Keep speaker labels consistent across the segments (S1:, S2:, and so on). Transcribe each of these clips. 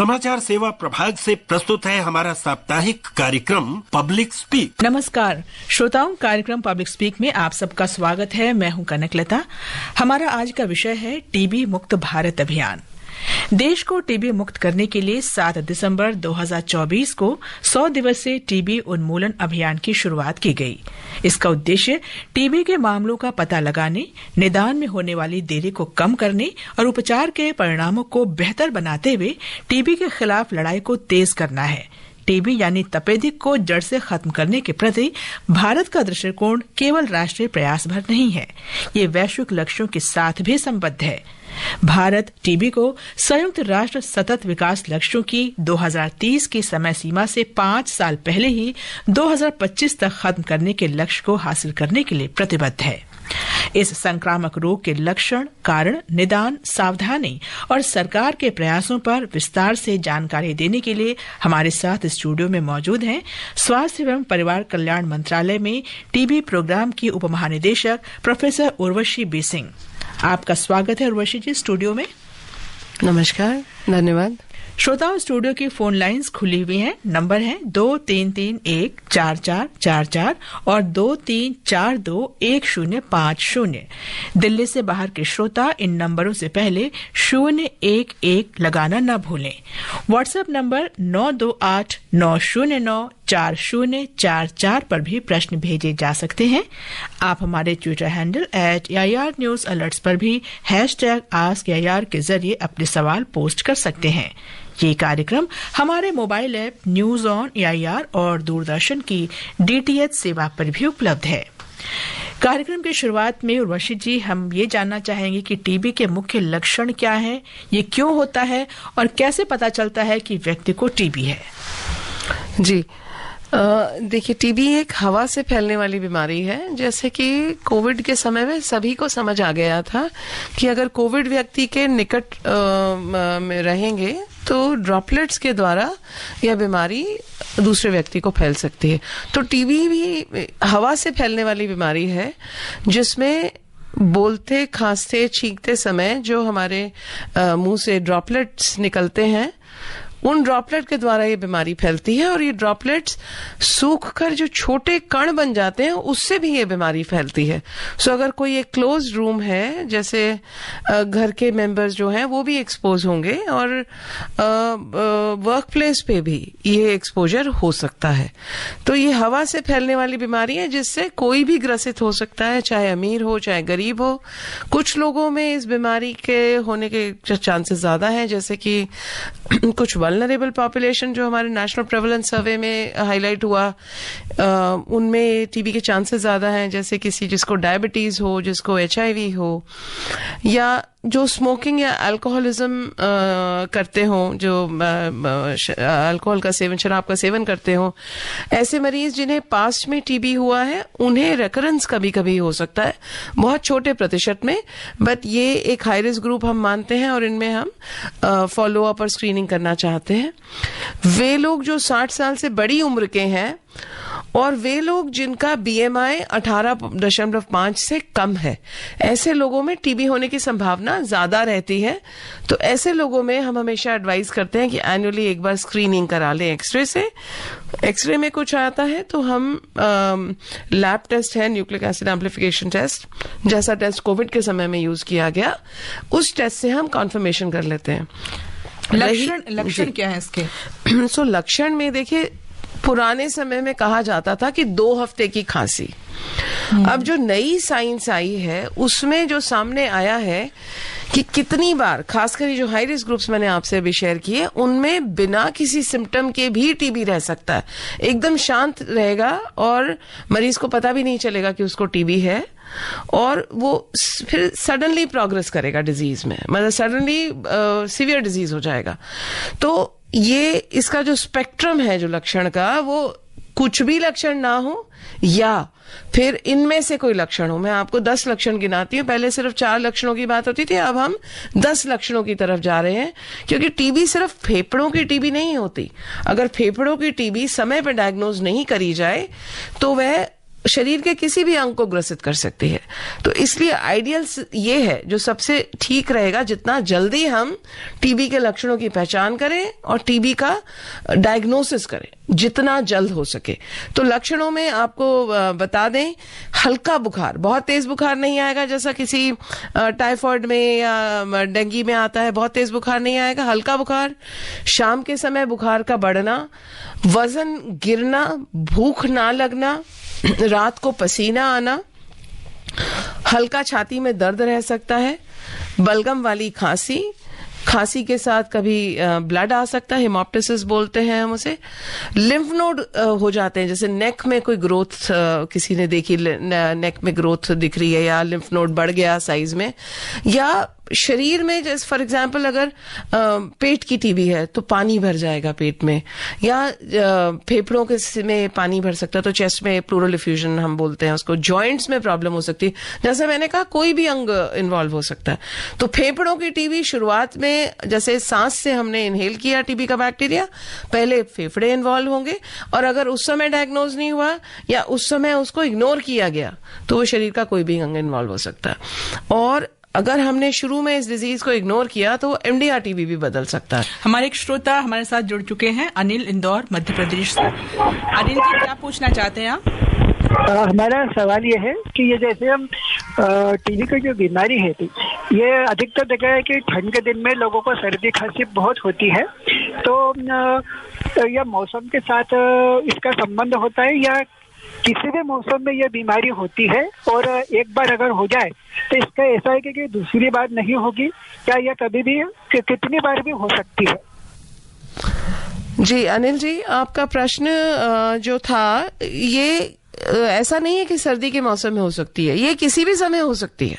S1: समाचार सेवा प्रभाग से प्रस्तुत है हमारा साप्ताहिक कार्यक्रम पब्लिक स्पीक।
S2: नमस्कार श्रोताओं, कार्यक्रम पब्लिक स्पीक में आप सबका स्वागत है। मैं हूं कनकलता। हमारा आज का विषय है टीबी मुक्त भारत अभियान। देश को टीबी मुक्त करने के लिए 7 दिसंबर 2024 को 100 दिवसीय टीबी उन्मूलन अभियान की शुरुआत की गई। इसका उद्देश्य टीबी के मामलों का पता लगाने, निदान में होने वाली देरी को कम करने और उपचार के परिणामों को बेहतर बनाते हुए टीबी के खिलाफ लड़ाई को तेज करना है। टीबी यानी तपेदिक को जड़ से खत्म करने के प्रति भारत का दृष्टिकोण केवल राष्ट्रीय प्रयास भर नहीं है, ये वैश्विक लक्ष्यों के साथ भी संबद्ध है। भारत टीबी को संयुक्त राष्ट्र सतत विकास लक्ष्यों की 2030 की समय सीमा से 5 साल पहले ही 2025 तक खत्म करने के लक्ष्य को हासिल करने के लिए प्रतिबद्ध है। इस संक्रामक रोग के लक्षण, कारण, निदान, सावधानी और सरकार के प्रयासों पर विस्तार से जानकारी देने के लिए हमारे साथ स्टूडियो में मौजूद हैं स्वास्थ्य एवं परिवार कल्याण मंत्रालय में टीबी प्रोग्राम की उप महानिदेशक प्रोफेसर उर्वशी बी सिंह। आपका स्वागत है उर्वशी जी स्टूडियो में।
S3: नमस्कार, धन्यवाद।
S2: श्रोताओं, स्टूडियो की फोन लाइंस खुली हुई हैं। नंबर है 23314444 और 23421050। दिल्ली से बाहर के श्रोता इन नंबरों से पहले 011 लगाना न भूलें। व्हाट्सएप नंबर 9289094044 पर भी प्रश्न भेजे जा सकते हैं। आप हमारे Twitter handle @AIR News Alerts पर भी #AskAIR के जरिए अपने सवाल पोस्ट कर सकते हैं। ये कार्यक्रम हमारे mobile app news on AIR और दूरदर्शन की DTH सेवा पर भी उपलब्ध है। कार्यक्रम की शुरुआत में उर्वशी जी, हम ये जानना चाहेंगे कि टीबी के मुख्य लक्षण क्या हैं, ये क्यों होता है और कैसे पता चलता है कि व्यक्ति को टीबी है।
S3: जी, देखिए, टीबी एक हवा से फैलने वाली बीमारी है। जैसे कि कोविड के समय में सभी को समझ आ गया था कि अगर कोविड व्यक्ति के निकट में रहेंगे तो ड्रॉपलेट्स के द्वारा यह बीमारी दूसरे व्यक्ति को फैल सकती है। तो टीबी भी हवा से फैलने वाली बीमारी है, जिसमें बोलते, खांसते, छींकते समय जो हमारे मुंह से ड्रॉपलेट्स निकलते हैं, उन ड्रॉपलेट के द्वारा ये बीमारी फैलती है। और ये ड्रॉपलेट्स सूखकर जो छोटे कण बन जाते हैं, उससे भी ये बीमारी फैलती है। सो अगर कोई एक क्लोज रूम है, जैसे घर के मेंबर्स जो हैं वो भी एक्सपोज होंगे, और वर्क प्लेस पे भी ये एक्सपोजर हो सकता है। तो ये हवा से फैलने वाली बीमारी है, जिससे कोई भी ग्रसित हो सकता है, चाहे अमीर हो चाहे गरीब हो। कुछ लोगों में इस बीमारी के होने के चांसेस ज्यादा हैं, जैसे कि कुछ वल्नरेबल पॉपुलेशन जो हमारे नेशनल प्रेवलेंस सर्वे में हाईलाइट हुआ, उनमें टीबी के चांसेस ज्यादा हैं। जैसे किसी जिसको डायबिटीज हो, जिसको HIV हो, या जो स्मोकिंग या अल्कोहलिज्म करते हो, जो अल्कोहल का सेवन, शराब का सेवन करते हो, ऐसे मरीज जिन्हें पास्ट में टीबी हुआ है, उन्हें रेकरेंस कभी कभी हो सकता है, बहुत छोटे प्रतिशत में। बट ये एक हाई रिस्क ग्रुप हम मानते हैं और इनमें हम फॉलो अप और स्क्रीनिंग करना चाहते हैं। वे लोग जो 60 साल से बड़ी उम्र के हैं और वे लोग जिनका BMI 18.5 से कम है, ऐसे लोगों में टीबी होने की संभावना ज्यादा रहती है। तो ऐसे लोगों में हम हमेशा एडवाइस करते हैं कि एनुअली एक बार स्क्रीनिंग करा लें एक्सरे से। एक्सरे में कुछ आता है तो हम लैब टेस्ट है, न्यूक्लिक एसिड एम्प्लीफिकेशन टेस्ट, जैसा टेस्ट कोविड के समय में यूज किया गया, उस टेस्ट से हम कॉन्फर्मेशन कर लेते हैं।
S2: लक्षण क्या है इसके?
S3: सो लक्षण में देखिए, पुराने समय में कहा जाता था कि 2 हफ्ते की खांसी। अब जो नई साइंस आई है, उसमें जो सामने आया है कि कितनी बार, खासकर जो हाई रिस्क ग्रुप्स मैंने आपसे अभी शेयर किए, उनमें बिना किसी सिम्टम के भी टीबी रह सकता है। एकदम शांत रहेगा और मरीज को पता भी नहीं चलेगा कि उसको टीबी है, और वो फिर सडनली प्रोग्रेस करेगा डिजीज में, मतलब सडनली सीवियर डिजीज हो जाएगा। तो ये इसका जो स्पेक्ट्रम है जो लक्षण का, वो कुछ भी लक्षण ना हो या फिर इनमें से कोई लक्षण हो। मैं आपको 10 लक्षण गिनाती हूँ। पहले सिर्फ 4 लक्षणों की बात होती थी, अब हम 10 लक्षणों की तरफ जा रहे हैं, क्योंकि टीबी सिर्फ फेफड़ों की टीबी नहीं होती। अगर फेफड़ों की टीबी समय पर डायग्नोज नहीं करी जाए तो वह शरीर के किसी भी अंग को ग्रसित कर सकती है। तो इसलिए आइडियल ये है, जो सबसे ठीक रहेगा, जितना जल्दी हम टीबी के लक्षणों की पहचान करें और टीबी का डायग्नोसिस करें, जितना जल्द हो सके। तो लक्षणों में आपको बता दें, हल्का बुखार, बहुत तेज बुखार नहीं आएगा जैसा किसी टाइफाइड में या डेंगू में आता है, बहुत तेज बुखार नहीं आएगा, हल्का बुखार, शाम के समय बुखार का बढ़ना, वजन गिरना, भूख ना लगना, रात को पसीना आना, हल्का छाती में दर्द रह सकता है, बलगम वाली खांसी, खांसी के साथ कभी ब्लड आ सकता है, हेमोप्टिसिस बोलते हैं हम उसे, लिम्फ नोड हो जाते हैं, जैसे नेक में कोई ग्रोथ किसी ने देखी, नेक में ग्रोथ दिख रही है या लिम्फ नोड बढ़ गया साइज में, या शरीर में, जैसे फॉर एग्जांपल अगर पेट की टीबी है तो पानी भर जाएगा पेट में, या फेफड़ों के में पानी भर सकता है, तो चेस्ट में प्लूरल इफ्यूजन हम बोलते हैं उसको, जॉइंट्स में प्रॉब्लम हो सकती है, जैसे मैंने कहा कोई भी अंग इन्वॉल्व हो सकता है। तो फेफड़ों की टीबी शुरुआत में, जैसे सांस से हमने इनहेल किया टीबी का बैक्टीरिया, पहले फेफड़े इन्वॉल्व होंगे, और अगर उस समय डायग्नोज नहीं हुआ या उस समय उसको इग्नोर किया गया तो वो शरीर का कोई भी अंग इन्वॉल्व हो सकता है। और अगर हमने शुरू में इस डिजीज को इग्नोर किया तो एमडीआर टीबी भी बदल सकता है।
S2: हमारे एक श्रोता हमारे साथ जुड़ चुके हैं, अनिल, इंदौर मध्य प्रदेश से। अनिल जी, क्या पूछना चाहते हैं आप?
S4: हमारा सवाल ये है कि ये जैसे हम टीबी की जो बीमारी है, ये अधिकतर देखा है कि ठंड के दिन में लोगों को सर्दी खांसी बहुत होती है, तो यह मौसम के साथ इसका संबंध होता है या किसी भी मौसम में यह बीमारी होती है, और एक बार अगर हो जाए तो इसका ऐसा है कि दूसरी बार नहीं होगी, क्या यह कभी भी कितनी बार भी हो सकती है?
S3: जी अनिल जी, आपका प्रश्न जो था, ये ऐसा नहीं है कि सर्दी के मौसम में हो सकती है, ये किसी भी समय हो सकती है।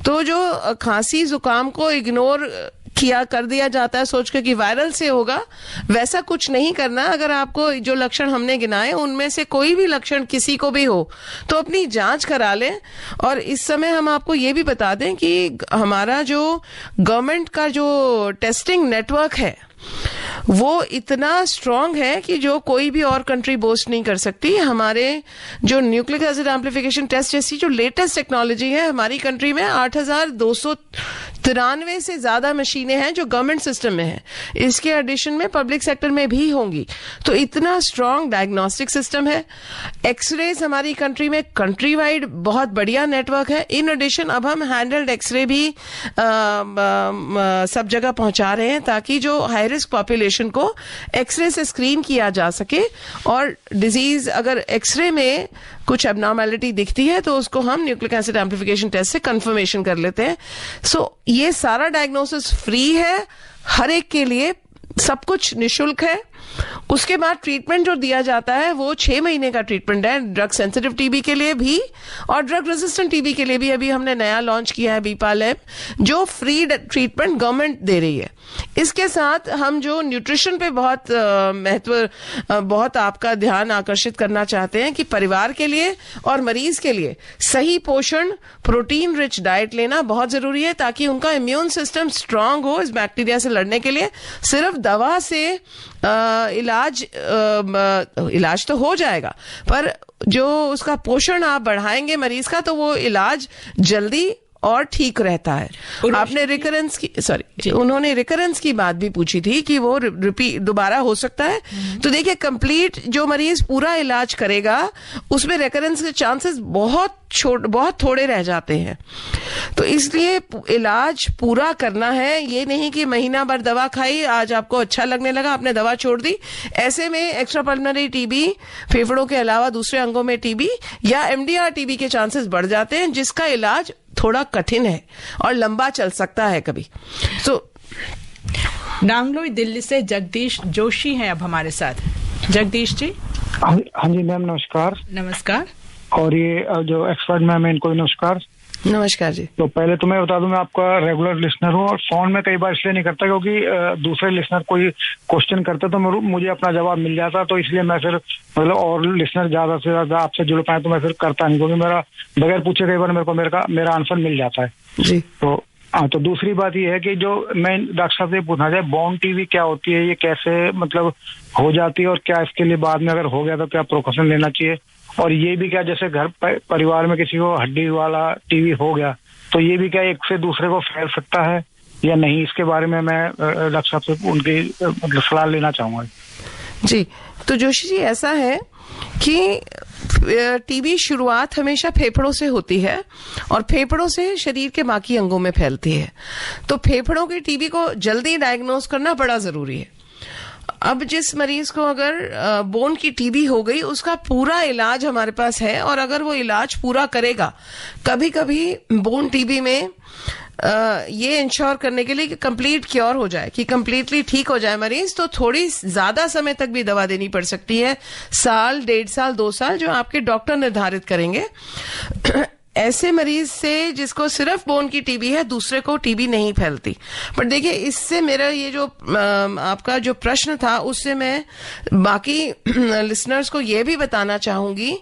S3: तो जो खांसी जुकाम को इग्नोर किया कर दिया जाता है सोच के कि वायरल से होगा, वैसा कुछ नहीं करना। अगर आपको जो लक्षण हमने गिनाए उनमें से कोई भी लक्षण किसी को भी हो तो अपनी जांच करा लें। और इस समय हम आपको ये भी बता दें कि हमारा जो गवर्नमेंट का जो टेस्टिंग नेटवर्क है वो इतना स्ट्रांग है कि जो कोई भी और कंट्री बोस्ट नहीं कर सकती। हमारे जो न्यूक्लिक एसिड एम्प्लीफिकेशन टेस्ट जैसी जो लेटेस्ट टेक्नोलॉजी है हमारी कंट्री में 8,293 से ज्यादा मशीनें हैं जो गवर्नमेंट सिस्टम में हैं। इसके एडिशन में पब्लिक सेक्टर में भी होंगी। तो इतना स्ट्रांग डायग्नोस्टिक सिस्टम है। एक्सरेज हमारी कंट्री में कंट्री वाइड बहुत बढ़िया नेटवर्क है। इन एडिशन अब हम हैंडल्ड एक्सरे भी सब जगह पहुंचा रहे हैं ताकि जो हाई रिस्क पॉपुलेशन को एक्सरे से स्क्रीन किया जा सके और डिजीज अगर एक्सरे में कुछ एबनॉर्मेलिटी दिखती है तो उसको हम न्यूक्लिक एसिड एम्प्लीफिकेशन टेस्ट से कंफर्मेशन कर लेते हैं। सो ये सारा डायग्नोसिस फ्री है, हर एक के लिए सब कुछ निशुल्क है। उसके बाद ट्रीटमेंट जो दिया जाता है वो 6 महीने का ट्रीटमेंट है, ड्रग सेंसिटिव टीबी के लिए भी और ड्रग रेजिस्टेंट टीबी के लिए भी। अभी हमने नया लॉन्च किया है बीपालैब, जो फ्री ट्रीटमेंट गवर्नमेंट दे रही है। इसके साथ हम जो न्यूट्रिशन पे बहुत बहुत आपका ध्यान आकर्षित करना चाहते हैं कि परिवार के लिए और मरीज के लिए सही पोषण, प्रोटीन रिच डाइट लेना बहुत जरूरी है ताकि उनका इम्यून सिस्टम स्ट्रांग हो इस बैक्टीरिया से लड़ने के लिए। सिर्फ दवा से इलाज तो हो जाएगा, पर जो उसका पोषण आप बढ़ाएंगे मरीज का तो वो इलाज जल्दी और ठीक रहता है। आपने रिकरेंस की उन्होंने रिकरेंस की बात भी पूछी थी कि वो रिपीट दोबारा हो सकता है। तो देखिए, कंप्लीट जो मरीज पूरा इलाज करेगा उसमें रिकरेंस के चांसेस बहुत थोड़े रह जाते हैं। तो इसलिए इलाज पूरा करना है। ये नहीं कि महीना भर दवा खाई, आज आपको अच्छा लगने लगा आपने दवा छोड़ दी। ऐसे में एक्स्ट्रा पल्मोनरी टीबी, फेफड़ों के अलावा दूसरे अंगों में टीबी या एमडीआर टीबी के चांसेस बढ़ जाते हैं, जिसका इलाज थोड़ा कठिन है और लंबा चल सकता है कभी। तो
S2: नांगलोई दिल्ली से जगदीश जोशी हैं अब हमारे साथ। जगदीश जी।
S4: हाँ जी मैम, नमस्कार।
S2: नमस्कार।
S4: और ये जो एक्सपर्ट मैम है इनको नमस्कार।
S3: नमस्कार जी।
S4: तो पहले तो मैं बता दूं, मैं आपका रेगुलर लिसनर हूँ और फोन में कई बार इसलिए नहीं करता क्योंकि दूसरे लिसनर कोई क्वेश्चन करते तो मुझे अपना जवाब मिल जाता, तो इसलिए मैं फिर मतलब और लिसनर ज्यादा से ज्यादा आपसे जुड़ पाए तो मैं फिर करता नहीं, क्योंकि मेरा बगैर पूछे कई बार मेरे को मेरा आंसर मिल जाता है
S3: जी।
S4: तो हाँ, तो दूसरी बात ये है कि जो मैं डॉक्टर साहब से पूछना चाहे, बोन टीबी क्या होती है, ये कैसे मतलब हो जाती है और क्या इसके लिए बाद में अगर हो गया तो क्या प्रिकॉशन लेना चाहिए,
S5: और ये भी क्या, जैसे घर परिवार में किसी को हड्डी वाला टीबी हो गया तो ये भी क्या एक से दूसरे को फैल सकता है या नहीं, इसके बारे में मैं डॉक्टर साहब से उनकी मतलब सलाह लेना चाहूंगा।
S3: जी, तो जोशी जी ऐसा है कि टीबी शुरुआत हमेशा फेफड़ों से होती है और फेफड़ों से शरीर के बाकी अंगों में फैलती है। तो फेफड़ों की टीबी को जल्दी डायग्नोज करना बड़ा जरूरी है। अब जिस मरीज को अगर बोन की टीबी हो गई, उसका पूरा इलाज हमारे पास है और अगर वो इलाज पूरा करेगा, कभी कभी बोन टीबी में ये इंश्योर करने के लिए कि कंप्लीट क्योर हो जाए, कि कंप्लीटली ठीक हो जाए मरीज, तो थोड़ी ज्यादा समय तक भी दवा देनी पड़ सकती है, साल, 1.5 साल, 2 साल, जो आपके डॉक्टर निर्धारित करेंगे। ऐसे मरीज से जिसको सिर्फ बोन की टीबी है, दूसरे को टीबी नहीं फैलती। पर देखिए, इससे मेरा ये जो आपका जो प्रश्न था, उससे मैं बाकी लिसनर्स को ये भी बताना चाहूंगी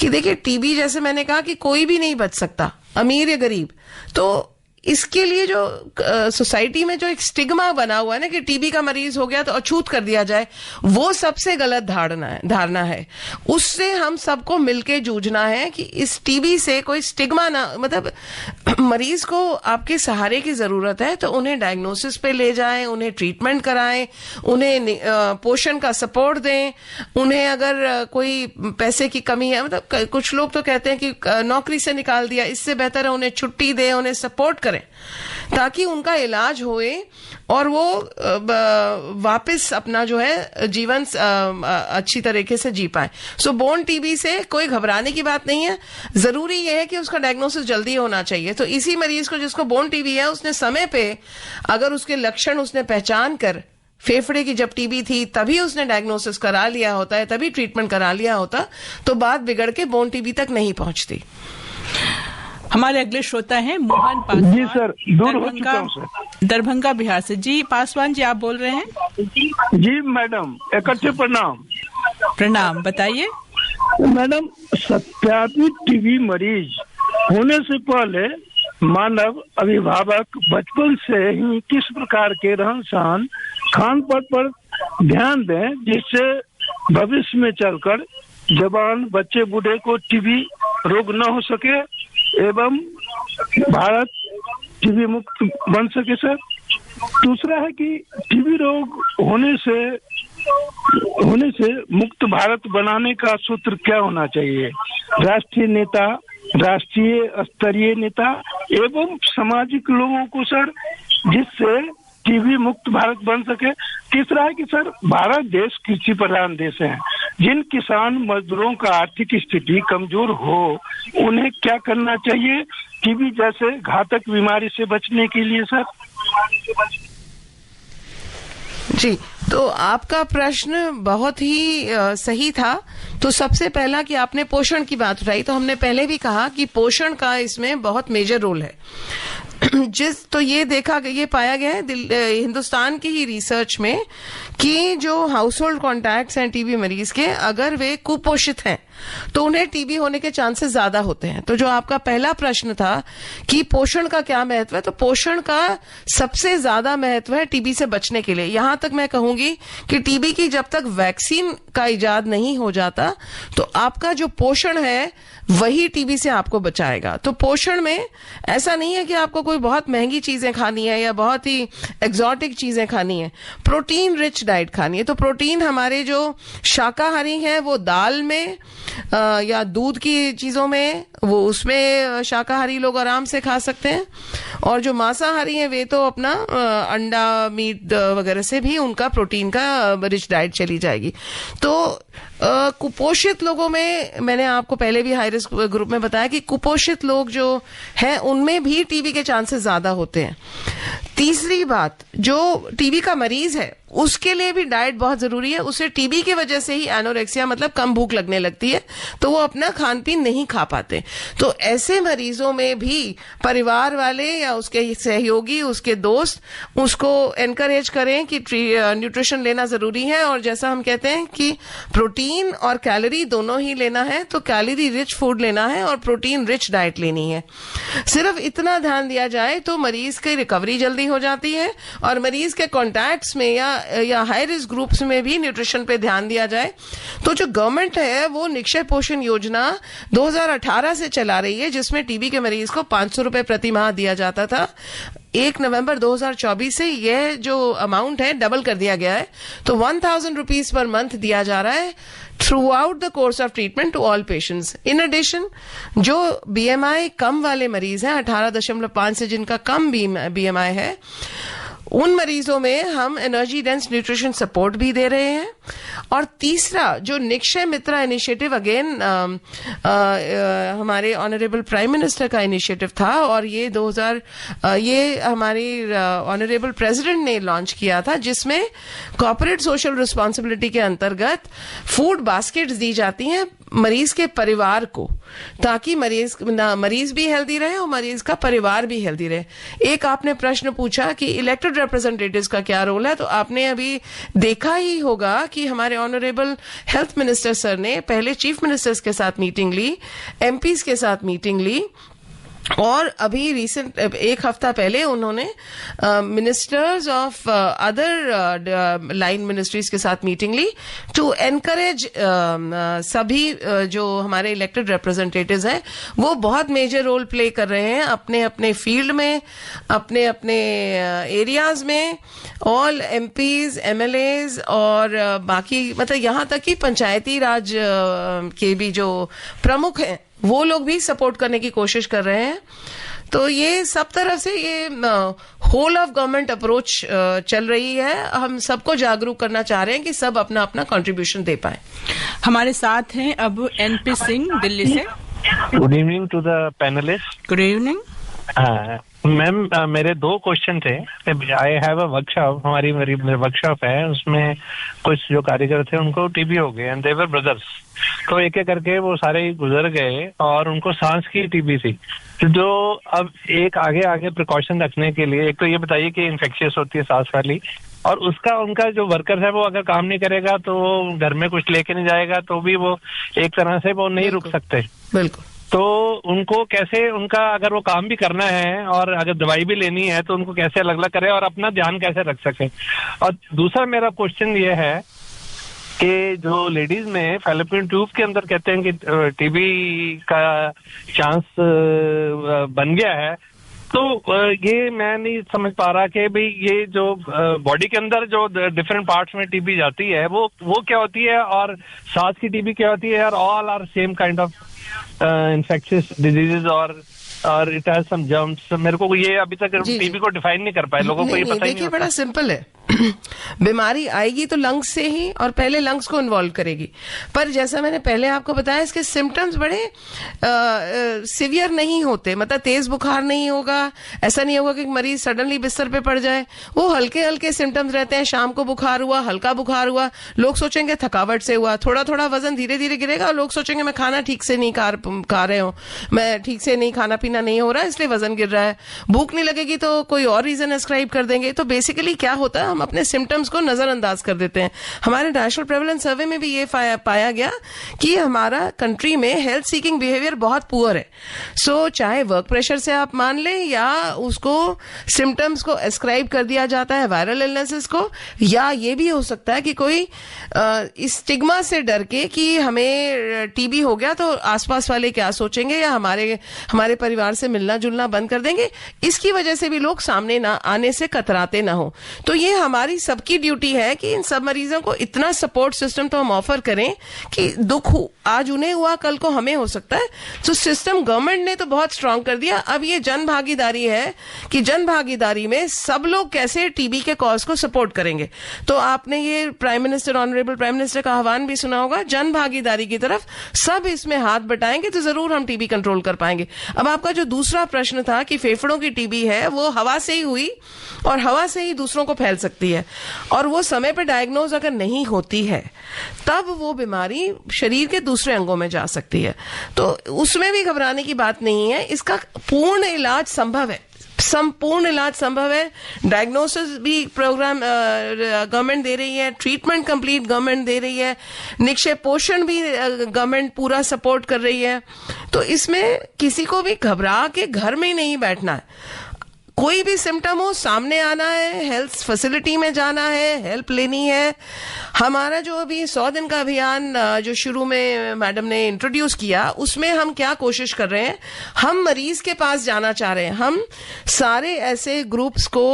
S3: कि देखिए, टीबी जैसे मैंने कहा कि कोई भी नहीं बच सकता, अमीर या गरीब। तो इसके लिए जो सोसाइटी में जो एक स्टिग्मा बना हुआ है ना कि टीबी का मरीज हो गया तो अछूत कर दिया जाए, वो सबसे गलत धारणा है। उससे हम सबको मिलके जूझना है कि इस टीबी से कोई स्टिग्मा ना, मतलब मरीज को आपके सहारे की जरूरत है तो उन्हें डायग्नोसिस पे ले जाएं, उन्हें ट्रीटमेंट कराएं, उन्हें पोषण का सपोर्ट दें। उन्हें अगर कोई पैसे की कमी है, मतलब कुछ लोग तो कहते हैं कि नौकरी से निकाल दिया, इससे बेहतर है उन्हें छुट्टी दें, उन्हें सपोर्ट करें ताकि उनका इलाज होए और वो वापस अपना जो है जीवन अच्छी तरीके से जी पाए। सो बोन टीबी से कोई घबराने की बात नहीं है, जरूरी ये है कि उसका डायग्नोसिस जल्दी होना चाहिए। तो इसी मरीज को जिसको बोन टीबी है, उसने समय पे अगर उसके लक्षण उसने पहचान कर, फेफड़े की जब टीबी थी तभी उसने डायग्नोसिस करा लिया होता है, तभी ट्रीटमेंट करा लिया होता, तो बात बिगड़ के बोन टीबी तक नहीं पहुंचती।
S2: हमारे अगले श्रोता हैं मोहन पासवान।
S5: जी सर, दूर हो चुका हूं सर,
S2: दरभंगा बिहार से। जी पासवान जी, आप बोल रहे हैं?
S5: जी मैडम, इकट्ठे प्रणाम।
S2: प्रणाम, बताइए।
S5: मैडम, सत्यापित टीबी मरीज होने से पहले मानव अभिभावक बचपन से ही किस प्रकार के रहन सहन, खान पान पर ध्यान दें जिससे भविष्य में चलकर जवान बच्चे बूढ़े को टीबी रोग न हो सके एवं भारत टीबी मुक्त बन सके सर। दूसरा है कि टीबी रोग होने से मुक्त भारत बनाने का सूत्र क्या होना चाहिए? राष्ट्रीय नेता, राष्ट्रीय स्तरीय नेता एवं सामाजिक लोगों को सर, जिससे टीबी मुक्त भारत बन सके। तीसरा है कि सर, भारत देश कृषि प्रधान देश है, जिन किसान मजदूरों का आर्थिक स्थिति कमजोर हो उन्हें क्या करना चाहिए टीबी जैसे घातक बीमारी से बचने के लिए सर?
S3: जी, तो आपका प्रश्न बहुत ही सही था। तो सबसे पहला कि आपने पोषण की बात उठाई, तो हमने पहले भी कहा कि पोषण का इसमें बहुत मेजर रोल है। तो ये पाया गया है हिंदुस्तान की ही रिसर्च में कि जो हाउस होल्ड कॉन्टैक्ट्स हैं टीबी मरीज के, अगर वे कुपोषित हैं तो उन्हें टीबी होने के चांसेस ज्यादा होते हैं। तो जो आपका पहला प्रश्न था कि पोषण का क्या महत्व है, तो पोषण का सबसे ज्यादा महत्व है टीबी से बचने के लिए। यहां तक मैं कहूंगी कि टीबी की जब तक वैक्सीन का इजाद नहीं हो जाता तो आपका जो पोषण है वही टीबी से आपको बचाएगा। तो पोषण में ऐसा नहीं है कि आपको कोई बहुत महंगी चीजें खानी है या बहुत ही एग्जॉटिक चीजें खानी है, प्रोटीन रिच डाइट खानी है। तो प्रोटीन हमारे जो शाकाहारी हैं वो दाल में या दूध की चीजों में, वो उसमें शाकाहारी लोग आराम से खा सकते हैं, और जो मांसाहारी हैं वे तो अपना अंडा मीट वगैरह से भी उनका प्रोटीन का रिच डाइट चली जाएगी। तो कुपोषित लोगों में मैंने आपको पहले भी हाई रिस्क ग्रुप में बताया कि कुपोषित लोग जो हैं उनमें भी टीबी के चांसेस ज्यादा होते हैं। तीसरी बात, जो टीबी का मरीज है उसके लिए भी डाइट बहुत जरूरी है। उसे टीबी की वजह से ही एनोरेक्सिया मतलब कम भूख लगने लगती है, तो वो अपना खान पीन नहीं खा पाते। तो ऐसे मरीजों में भी परिवार वाले या उसके सहयोगी, उसके दोस्त उसको एनकरेज करें कि न्यूट्रिशन लेना जरूरी है, और जैसा हम कहते हैं कि प्रोटीन और कैलोरी दोनों ही लेना है, तो कैलोरी रिच फूड लेना है और प्रोटीन रिच डाइट लेनी है। सिर्फ इतना ध्यान दिया जाए तो मरीज की रिकवरी जल्दी हो जाती है, और मरीज के कॉन्टैक्ट्स में या हाई रिस्क ग्रुप्स में भी न्यूट्रिशन पे ध्यान दिया जाए। तो जो गवर्नमेंट है वो निक्षय पोषण योजना 2018 से चला रही है, जिसमें टीबी के मरीज को 500 रुपए प्रति माह दिया जाता था। 1 नवंबर 2024 से यह जो अमाउंट है डबल कर दिया गया है, तो 1000 रुपीज पर मंथ दिया जा रहा है throughout the course of treatment to all patients. In addition, जो बीएमआई कम वाले मरीज हैं, 18.5 से जिनका कम बीएमआई है, उन मरीजों में हम एनर्जी डेंस न्यूट्रिशन सपोर्ट भी दे रहे हैं। और तीसरा, जो निक्षय मित्रा इनिशिएटिव, अगेन हमारे ऑनरेबल प्राइम मिनिस्टर का इनिशिएटिव था, और ये हमारी ऑनरेबल प्रेसिडेंट ने लॉन्च किया था, जिसमें कॉर्पोरेट सोशल रिस्पॉन्सिबिलिटी के अंतर्गत फूड बास्केट्स दी जाती हैं मरीज के परिवार को, ताकि मरीज भी हेल्दी रहे और मरीज का परिवार भी हेल्दी रहे। एक आपने प्रश्न पूछा कि इलेक्टेड रिप्रेजेंटेटिव्स का क्या रोल है, तो आपने अभी देखा ही होगा कि हमारे ऑनरेबल हेल्थ मिनिस्टर सर ने पहले चीफ मिनिस्टर्स के साथ मीटिंग ली, एमपीज के साथ मीटिंग ली, और अभी रिसेंट 1 हफ्ता पहले उन्होंने ministers of other line ministries के साथ मीटिंग ली टू एनकरेज सभी जो हमारे इलेक्टेड रिप्रेजेंटेटिव्स हैं वो बहुत मेजर रोल प्ले कर रहे हैं अपने अपने फील्ड में, अपने अपने एरियाज में। ऑल एमपीज, एमएलएज और बाकी, मतलब यहाँ तक कि पंचायती राज के भी जो प्रमुख हैं वो लोग भी सपोर्ट करने की कोशिश कर रहे हैं। तो ये सब तरफ से ये होल ऑफ गवर्नमेंट अप्रोच चल रही है। हम सबको जागरूक करना चाह रहे हैं कि सब अपना अपना कंट्रीब्यूशन दे पाए।
S2: हमारे साथ हैं अब एनपी सिंह दिल्ली से।
S6: Good evening to the panelist.
S2: Good evening
S6: ma'am, मेरे 2 क्वेश्चन थे। आई हैव अ वर्कशॉप, हमारी वर्कशॉप है, उसमें कुछ जो कारीगर थे उनको टीबी हो गए एंड दे वर ब्रदर्स। तो एक एक करके वो सारे गुजर गए और उनको सांस की टीबी थी। जो अब एक आगे प्रिकॉशन रखने के लिए, एक तो ये बताइए कि इन्फेक्शियस होती है सांस वाली, और उसका उनका जो वर्कर है वो अगर काम नहीं करेगा तो घर में कुछ लेके नहीं जाएगा तो भी वो एक तरह से वो नहीं रुक सकते।
S3: बिल्कुल।
S6: तो उनको कैसे, उनका अगर वो काम भी करना है और अगर दवाई भी लेनी है तो उनको कैसे अलग अलग करे और अपना ध्यान कैसे रख सके। और दूसरा मेरा क्वेश्चन ये है कि जो लेडीज में फैलोपियन ट्यूब के अंदर कहते हैं कि टीबी का चांस बन गया है, तो ये मैं नहीं समझ पा रहा कि भाई ये जो बॉडी के अंदर जो डिफरेंट पार्ट्स में टीबी जाती है वो क्या होती है और सांस की टीबी क्या होती है, और all are same kind of infectious diseases और इट हैज सम जर्म्स। मेरे को ये अभी तक टीबी को डिफाइन नहीं कर पाए, लोगों को ये पता ही नहीं।
S3: बड़ा सिंपल है, बीमारी आएगी तो लंग्स से ही, और पहले लंग्स को इन्वॉल्व करेगी। पर जैसा मैंने पहले आपको बताया, इसके सिम्टम्स बड़े सिवियर नहीं होते, मतलब तेज बुखार नहीं होगा, ऐसा नहीं होगा कि मरीज सडनली बिस्तर पे पड़ जाए। वो हल्के हल्के सिम्टम्स रहते हैं। शाम को बुखार हुआ, हल्का बुखार हुआ, लोग सोचेंगे थकावट से हुआ, थोड़ा थोड़ा वजन धीरे धीरे गिरेगा, और लोग सोचेंगे मैं खाना ठीक से नहीं खा रहे हूँ, मैं ठीक से नहीं, खाना पीना नहीं हो रहा है इसलिए वजन गिर रहा है। भूख नहीं लगेगी तो कोई और रीजन एस्क्राइब कर देंगे। तो बेसिकली क्या होता है, हम अपने सिम्टम्स को नजरअंदाज कर देते हैं। हमारे नेशनल प्रेवलेंस सर्वे में भी ये पाया गया कि हमारा कंट्री में हेल्थ सीकिंग बिहेवियर बहुत पुअर है। सो चाहे वर्क प्रेशर से आप मान लें या उसको सिम्टम्स को एस्क्राइब कर दिया जाता है वायरल इलनेसेस को, या ये भी हो सकता है कि कोई स्टिग्मा से डर के कि हमें टीबी हो गया तो आसपास वाले क्या सोचेंगे या हमारे परिवार से मिलना जुलना बंद कर देंगे, इसकी वजह से भी लोग सामने ना आने से कतराते ना हो। तो ये हमारी सबकी ड्यूटी है कि इन सब मरीजों को इतना सपोर्ट सिस्टम तो हम ऑफर करें कि दुख आज उन्हें हुआ कल को हमें हो सकता है। तो सिस्टम गवर्नमेंट ने तो बहुत स्ट्रांग कर दिया। अब ये जन भागीदारी है कि जन भागीदारी में सब लोग कैसे टीबी के कॉज को सपोर्ट करेंगे। तो आपने ये prime minister, honourable prime minister का आह्वान भी सुना होगा, जन भागीदारी की तरफ सब इसमें हाथ बटाएंगे तो जरूर हम टीबी कंट्रोल कर पाएंगे। अब आपका जो दूसरा प्रश्न था कि फेफड़ों की टीबी है, वो हवा से ही हुई और हवा से ही दूसरों को फैल सकती है, और वो समय पे डायग्नोज अगर नहीं होती है तब वो बीमारी शरीर के दूसरे अंगों में जा सकती है। तो उसमें भी घबराने की बात नहीं है। इसका पूर्ण इलाज संभव है, संपूर्ण इलाज संभव है। डायग्नोसिस भी प्रोग्राम गवर्नमेंट दे रही है, ट्रीटमेंट कंप्लीट गवर्नमेंट दे रही है, निक्षय पोषण भी गवर्नमेंट पूरा सपोर्ट कर रही है। तो इसमें किसी को भी घबरा के घर में नहीं बैठना है। कोई भी सिम्टम हो, सामने आना है, हेल्थ फैसिलिटी में जाना है, हेल्प लेनी है। हमारा जो अभी 100 दिन का अभियान जो शुरू में मैडम ने इंट्रोड्यूस किया, उसमें हम क्या कोशिश कर रहे हैं, हम मरीज के पास जाना चाह रहे हैं। हम सारे ऐसे ग्रुप्स को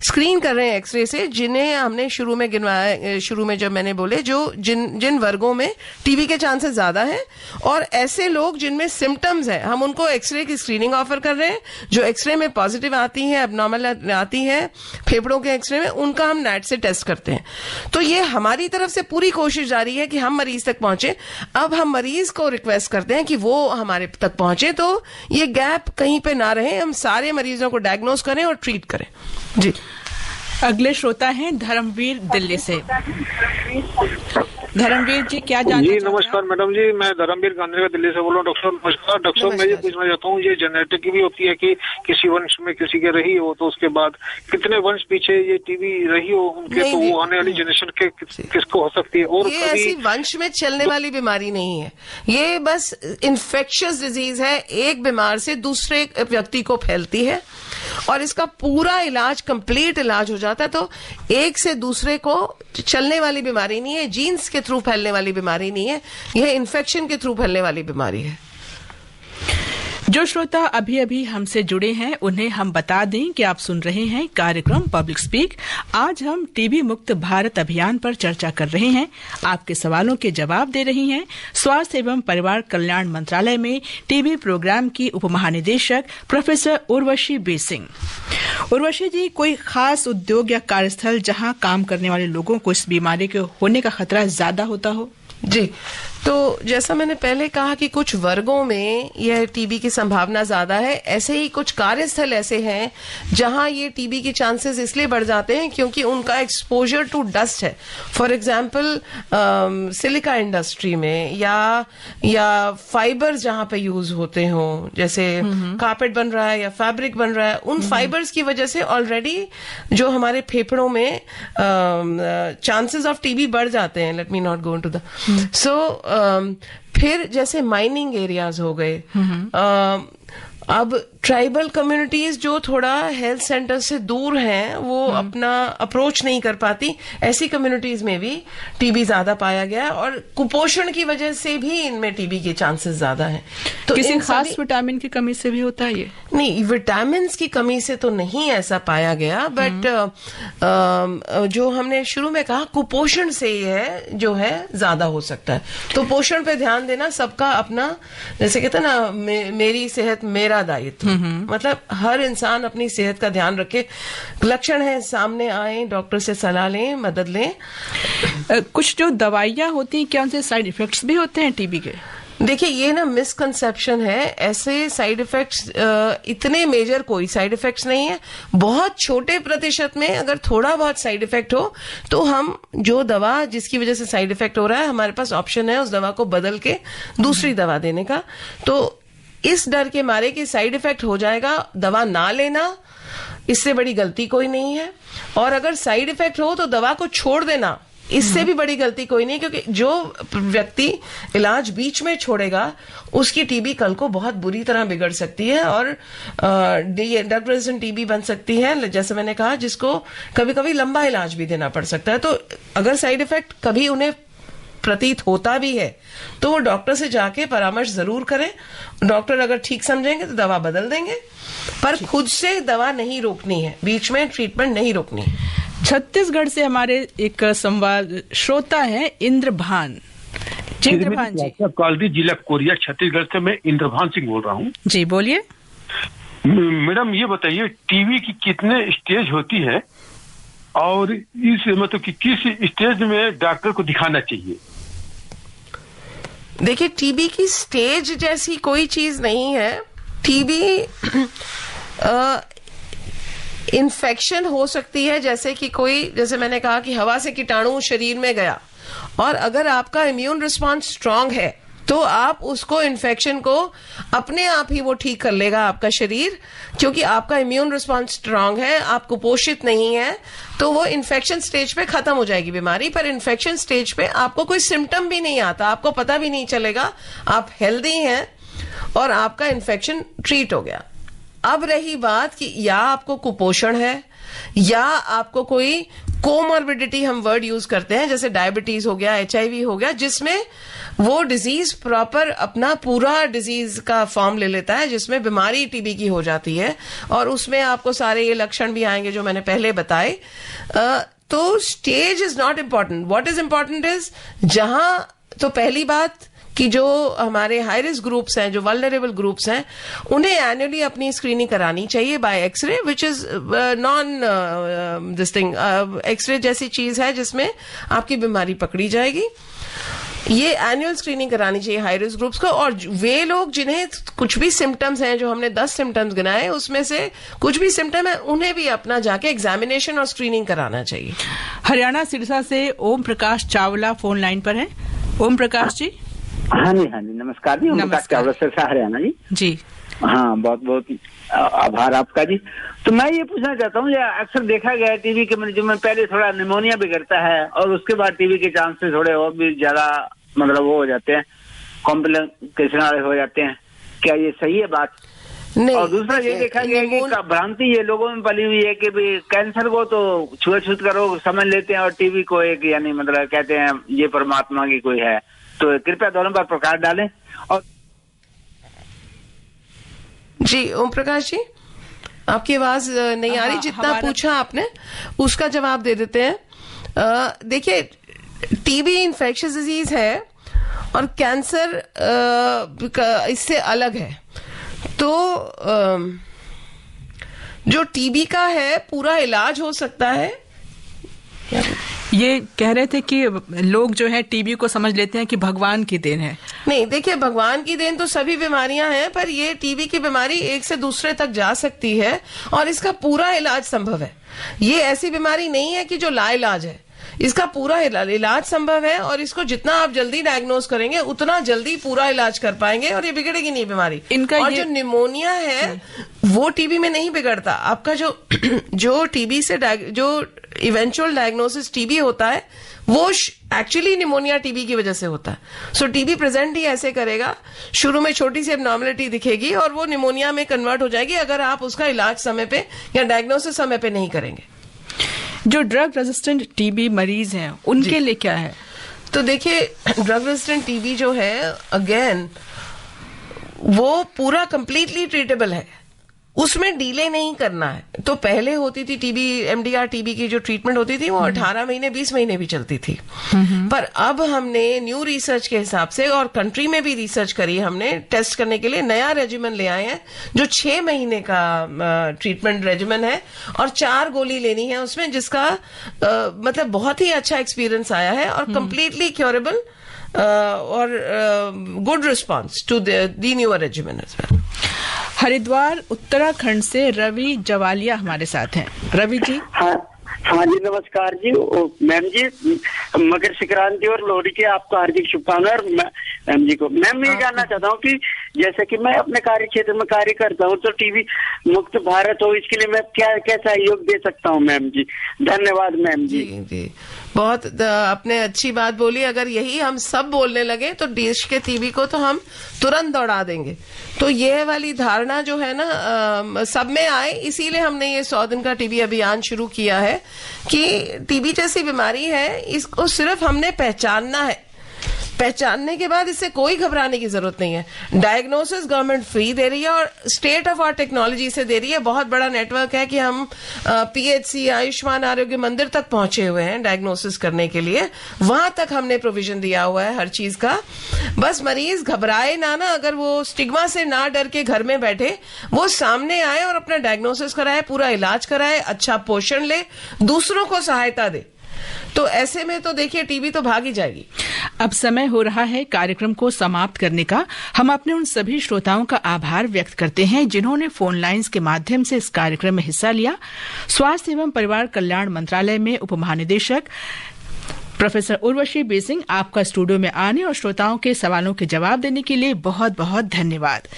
S3: स्क्रीन कर रहे हैं एक्सरे से, जिन्हें हमने शुरू में गिनवाया, शुरू में जब मैंने बोले जो जिन वर्गों में टीबी के चांसेस ज्यादा हैं, और ऐसे लोग जिनमें सिम्टम्स है, हम उनको एक्सरे की स्क्रीनिंग ऑफर कर रहे हैं। जो एक्सरे में पॉजिटिव आती है, एबनॉर्मल आती है फेफड़ों के एक्सरे में, उनका हम नैट से टेस्ट करते हैं। तो ये हमारी तरफ से पूरी कोशिश जारी है कि हम मरीज तक पहुंचे। अब हम मरीज को रिक्वेस्ट करते हैं कि वो हमारे तक पहुंचे, तो ये गैप कहीं पे ना रहे, हम सारे मरीजों को डायग्नोज करें और ट्रीट करें। जी,
S2: अगले श्रोता हैं धर्मवीर दिल्ली से। धर्मवीर जी, क्या जानना
S7: जी? नमस्कार मैडम जी, मैं धर्मवीर गांधी दिल्ली से बोल रहा हूँ। डॉक्टर साहब नमस्कार। डॉक्टर साहब, मैं ये पूछना चाहता हूँ, ये जेनेटिक की भी होती है कि किसी वंश में किसी के रही हो तो उसके बाद कितने वंश पीछे ये टीबी रही हो उनके, तो वो आने वाली जनरेशन के किसको हो सकती है? और
S3: ये ऐसी वंश में चलने वाली बीमारी नहीं है, ये बस इन्फेक्शियस डिजीज है, एक बीमार से दूसरे व्यक्ति को फैलती है और इसका पूरा इलाज, कंप्लीट इलाज हो जाता है। तो एक से दूसरे को चलने वाली बीमारी नहीं है, जीन्स के थ्रू फैलने वाली बीमारी नहीं है, यह इन्फेक्शन के थ्रू फैलने वाली बीमारी है।
S2: जो श्रोता अभी अभी हमसे जुड़े हैं उन्हें हम बता दें कि आप सुन रहे हैं कार्यक्रम पब्लिक स्पीक। आज हम टीबी मुक्त भारत अभियान पर चर्चा कर रहे हैं। आपके सवालों के जवाब दे रही हैं स्वास्थ्य एवं परिवार कल्याण मंत्रालय में टीबी प्रोग्राम की उपमहानिदेशक प्रोफेसर उर्वशी बी सिंह। उर्वशी जी, कोई खास उद्योग या कार्यस्थल जहां काम करने वाले लोगों को इस बीमारी के होने का खतरा ज्यादा होता हो?
S3: जी, तो जैसा मैंने पहले कहा कि कुछ वर्गों में यह टीबी की संभावना ज्यादा है, ऐसे ही कुछ कार्यस्थल ऐसे हैं जहां ये टीबी के चांसेस इसलिए बढ़ जाते हैं क्योंकि उनका एक्सपोजर टू डस्ट है। फॉर एग्जांपल सिलिका इंडस्ट्री में या फाइबर्स जहां पे यूज होते हो, जैसे कारपेट बन रहा है या फैब्रिक बन रहा है, उन फाइबर्स की वजह से ऑलरेडी जो हमारे फेफड़ों में चांसेस ऑफ टीबी बढ़ जाते हैं। Let me not go into the फिर जैसे माइनिंग एरियाज हो गए, अब ट्राइबल कम्युनिटीज जो थोड़ा हेल्थ सेंटर से दूर हैं, वो अपना अप्रोच नहीं कर पाती, ऐसी कम्युनिटीज में भी टीबी ज्यादा पाया गया है और कुपोषण की वजह से भी इनमें टीबी के चांसेस ज्यादा हैं। तो
S2: किसी खास विटामिन की कमी से भी होता है ये?
S3: नहीं, विटामिन की कमी से तो नहीं ऐसा पाया गया, बट जो हमने शुरू में कहा कुपोषण से यह जो है ज्यादा हो सकता है। तो पोषण पे ध्यान देना सबका अपना, जैसे कहते हैं ना, मेरी सेहत मेरा दायित्व, मतलब हर इंसान अपनी सेहत का ध्यान रखे। लक्षण है सामने आए, डॉक्टर से सलाह लें, मदद लें।
S2: कुछ जो दवाइयां होती हैं, क्या उनसे साइड इफेक्ट्स भी होते हैं टीबी के?
S3: देखिए, ये ना मिसकंसेप्शन है, ऐसे साइड इफेक्ट्स इतने मेजर कोई साइड इफेक्ट्स नहीं है। बहुत छोटे प्रतिशत में अगर थोड़ा बहुत साइड इफेक्ट हो तो हम जो दवा जिसकी वजह से साइड इफेक्ट हो रहा है, हमारे पास ऑप्शन है उस दवा को बदल के दूसरी दवा देने का। तो इस डर के मारे कि साइड इफेक्ट हो जाएगा, दवा ना लेना, इससे बड़ी गलती कोई नहीं है। और अगर साइड इफेक्ट हो तो दवा को छोड़ देना, इससे भी बड़ी गलती कोई नहीं, क्योंकि जो व्यक्ति इलाज बीच में छोड़ेगा उसकी टीबी कल को बहुत बुरी तरह बिगड़ सकती है और ड्रग रेजिस्टेंट टीबी बन सकती है, जैसे मैंने कहा, जिसको कभी कभी लंबा इलाज भी देना पड़ सकता है। तो अगर साइड इफेक्ट कभी उन्हें प्रतीत होता भी है तो वो डॉक्टर से जाके परामर्श जरूर करें। डॉक्टर अगर ठीक समझेंगे तो दवा बदल देंगे, पर खुद से दवा नहीं रोकनी है, बीच में ट्रीटमेंट नहीं रोकनी।
S2: छत्तीसगढ़ से हमारे एक संवाद श्रोता है इंद्रभान जी। इंद्रभान जी,
S5: कॉलरी जिला कोरिया छत्तीसगढ़ से मैं इंद्रभान सिंह बोल रहा हूँ
S2: जी। बोलिए
S5: मैडम, ये बताइए टीबी की कितने स्टेज होती है और इस मतलब कि किस स्टेज में डॉक्टर को दिखाना चाहिए?
S3: देखिए, टीबी की स्टेज जैसी कोई चीज नहीं है। टीबी इन्फेक्शन हो सकती है, जैसे कि जैसे मैंने कहा कि हवा से कीटाणु शरीर में गया, और अगर आपका इम्यून रिस्पॉन्स स्ट्रांग है तो आप उसको इन्फेक्शन को अपने आप ही वो ठीक कर लेगा आपका शरीर, क्योंकि आपका इम्यून रिस्पॉन्स स्ट्रांग है, आप कुपोषित नहीं है, तो वो इन्फेक्शन स्टेज पे खत्म हो जाएगी बीमारी। पर इन्फेक्शन स्टेज पे आपको कोई सिम्टम भी नहीं आता, आपको पता भी नहीं चलेगा, आप हेल्दी हैं और आपका इन्फेक्शन ट्रीट हो गया। अब रही बात कि या आपको कुपोषण है या आपको कोई कोमॉर्बिडिटी, हम वर्ड यूज करते हैं, जैसे डायबिटीज हो गया, HIV हो गया, जिसमें वो डिजीज प्रॉपर अपना पूरा डिजीज का फॉर्म ले लेता है, जिसमें बीमारी टीबी की हो जाती है, और उसमें आपको सारे ये लक्षण भी आएंगे जो मैंने पहले बताए। तो stage is not important, what is important is जहां, तो पहली बात कि जो हमारे हाई रिस्क ग्रुप्स हैं, जो वल्नरेबल ग्रुप्स हैं, उन्हें एनुअली अपनी स्क्रीनिंग करानी चाहिए by x-ray, which is non this thing, x-ray जैसी चीज है जिसमें आपकी बीमारी पकड़ी जाएगी। ये एनुअल स्क्रीनिंग करानी चाहिए हाई रिस्क ग्रुप्स को। और वे लोग जिन्हें कुछ भी सिम्टम्स हैं, जो हमने 10 सिम्टम्स गिनाए, उसमें से कुछ भी सिम्टम है, उन्हें भी अपना जाके एग्जामिनेशन और स्क्रीनिंग कराना चाहिए।
S2: हरियाणा सिरसा से ओम प्रकाश चावला फोन लाइन पर है। ओम प्रकाश जी।
S8: हाँ जी, नमस्कार जी। ओम प्रकाश चावला सिरसा, हरियाणा जी।
S2: जी
S8: हाँ, बहुत बहुत आभार आपका जी। तो मैं ये पूछना चाहता हूँ, अक्सर देखा गया है टीबी के मरीजों में पहले थोड़ा निमोनिया बिगड़ता है और उसके बाद टीबी के चांसेस थोड़े और भी ज्यादा मतलब वो हो जाते हैं, कॉम्प्लिकेशन वाले हो जाते हैं। क्या ये सही है बात?
S3: नहीं।
S8: और दूसरा ये देखा गया कि भ्रांति ये लोगों में पली हुई है कि भी कैंसर को तो छुआछूत का रोग समझ लेते हैं और टीबी को एक, यानी मतलब कहते हैं ये परमात्मा की कोई है। तो कृपया दोनों पर प्रकाश डालें। और
S3: जी ओम प्रकाश जी, आपकी आवाज नहीं आ रही, जितना पूछा आपने उसका जवाब दे देते हैं। देखिए, टीबी इन्फेक्शियस डिजीज है और कैंसर इससे अलग है। तो जो टीबी का है पूरा इलाज हो सकता है।
S2: ये कह रहे थे कि लोग जो है टीबी को समझ लेते हैं कि भगवान की देन है।
S3: नहीं, देखिए, भगवान की देन तो सभी बीमारियां हैं, पर ये टीबी की बीमारी एक से दूसरे तक जा सकती है और इसका पूरा इलाज संभव है। ये ऐसी बीमारी नहीं है कि जो लाइलाज है, इसका पूरा इलाज संभव है और इसको जितना आप जल्दी डायग्नोज करेंगे उतना जल्दी पूरा इलाज कर पाएंगे और ये बिगड़ेगी नहीं बीमारी। और जो निमोनिया है वो टीबी में नहीं बिगड़ता। आपका जो टीबी से जो इवेंचुअल डायग्नोसिस टीबी होता है वो एक्चुअली निमोनिया टीबी की वजह से होता है। सो टीबी प्रेजेंट ही ऐसे करेगा, शुरू में छोटी सी एबनॉर्मलिटी दिखेगी और वो निमोनिया में कन्वर्ट हो जाएगी अगर आप उसका इलाज समय पे या डायग्नोसिस समय पे नहीं करेंगे।
S2: जो ड्रग रेजिस्टेंट टीबी मरीज हैं उनके लिए क्या है?
S3: तो देखिए, ड्रग रेजिस्टेंट टीबी जो है, अगेन वो पूरा कंप्लीटली ट्रीटेबल है, उसमें डिले नहीं करना है। तो पहले होती थी टीबी, एमडीआर टीबी की जो ट्रीटमेंट होती थी वो 18 महीने 20 महीने भी चलती थी। पर अब हमने न्यू रिसर्च के हिसाब से और कंट्री में भी रिसर्च करी, हमने टेस्ट करने के लिए नया रेजिमेंट ले आए हैं जो 6 महीने का ट्रीटमेंट रेजिमेंट है और 4 गोली लेनी है उसमें, जिसका मतलब बहुत ही अच्छा एक्सपीरियंस आया है और कंप्लीटली क्योरेबल और good response to the newer regiment as well.
S2: Haridwar Uttarakhand से रवि जवालिया हमारे साथ हैं। रवि जी।
S9: हाँ जी, नमस्कार जी। मैम जी, मकर संक्रांति और लोहड़ी की आपको हार्दिक शुभकामनाएं। मैम जी को मैम ये जानना चाहता हूँ कि जैसे कि मैं अपने कार्य क्षेत्र में कार्य करता हूँ, तो टीबी मुक्त भारत हो इसके लिए मैं क्या सहयोग दे सकता हूँ मैम जी? धन्यवाद मैम जी।
S3: जी बहुत आपने अच्छी बात बोली। अगर यही हम सब बोलने लगे तो देश के टीबी को तो हम तुरंत दौड़ा देंगे। तो ये वाली धारणा जो है ना सब में आए, इसीलिए हमने ये 100 दिन का टीबी अभियान शुरू किया है कि टीबी जैसी बीमारी है, इसको सिर्फ हमने पहचानना है। पहचानने के बाद इससे कोई घबराने की जरूरत नहीं है। डायग्नोसिस गवर्नमेंट फ्री दे रही है और स्टेट ऑफ आर्ट टेक्नोलॉजी से दे रही है। बहुत बड़ा नेटवर्क है कि हम पीएचसी, आयुष्मान आरोग्य मंदिर तक पहुंचे हुए हैं डायग्नोसिस करने के लिए। वहां तक हमने प्रोविजन दिया हुआ है हर चीज का। बस मरीज घबराए ना, अगर वो स्टिग्मा से ना डर के घर में बैठे, वो सामने आए और अपना डायग्नोसिस कराए, पूरा इलाज कराए, अच्छा पोषण ले, दूसरों को सहायता दे। तो ऐसे में तो देखिए टीबी तो भाग ही जाएगी।
S2: अब समय हो रहा है कार्यक्रम को समाप्त करने का। हम अपने उन सभी श्रोताओं का आभार व्यक्त करते हैं जिन्होंने फोन लाइन्स के माध्यम से इस कार्यक्रम में हिस्सा लिया। स्वास्थ्य एवं परिवार कल्याण मंत्रालय में उप महानिदेशक प्रोफेसर उर्वशी बेसिंग, आपका स्टूडियो में आने और श्रोताओं के सवालों के जवाब देने के लिए बहुत बहुत धन्यवाद।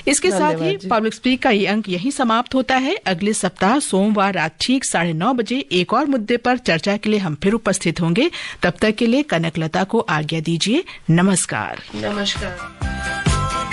S2: इसके साथ ही पब्लिक स्पीक का ये अंक यहीं समाप्त होता है। अगले सप्ताह सोमवार रात ठीक 9:30 बजे एक और मुद्दे पर चर्चा के लिए हम फिर उपस्थित होंगे। तब तक के लिए कनकलता को आज्ञा दीजिए। नमस्कार।
S3: नमस्कार।